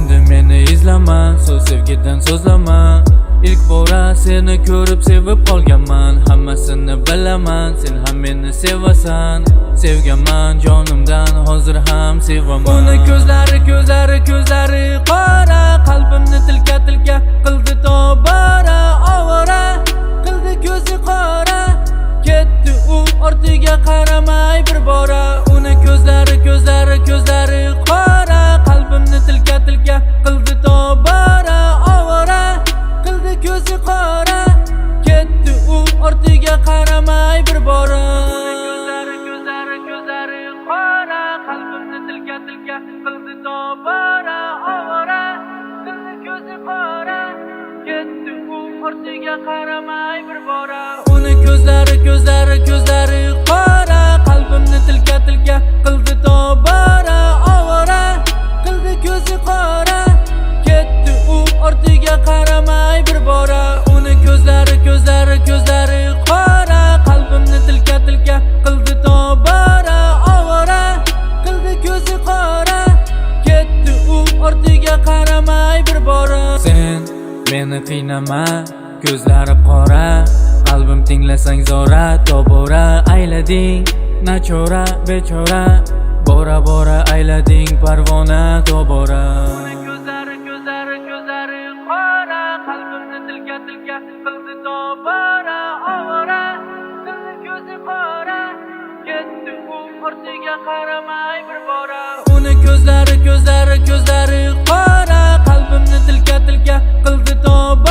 Endi meni izlama, so'z sevgidan so'zlama. İlk bora seni ko'rib sevib qolganman. Hammasini bilaman, sen ham meni sevasan. Sevganman jonimdan, hozir ham sevaman. Uni ko'zlari qora, qalbimni tilka qildi tobora. Ovora qildi ko'zi qora, ketdi u ortiga qaramay bir bora. Uni ko'zlari qora, qalbimni tilka qildi tobora. Ovora qildi ko'zi qora, ketdi u ortiga qaramay bir bora. Ko'zlari qora, qalbimni tilka qildi tobora. Ovora qildi ko'zi qora, ketdi u ortiga qaramay bir bora. Uni ko'zlari qora, qalbimni tilka qildi tobora. Ovora qildi ko'zi qora, ketdi u ortiga qaramay bir bora. Uni ko'zlari qora, qalbimni tilka qildi tobora. Ovora qildi ko'zi qora, ketdi u ortiga qaramay bir bora. Sen meni qiynama, ko'zlari qora, qalbim tinglasang zora. Tobora aylading nachora bechora, bora aylading parvona tobora. Ko'zlari qora, qalbimni tilka qildi tobora. Ovora qildi ko'zi qora, ketdi u ortiga qaramay bir bora. Uni ko'zlari qora, qalbimni tilka qildi tobora.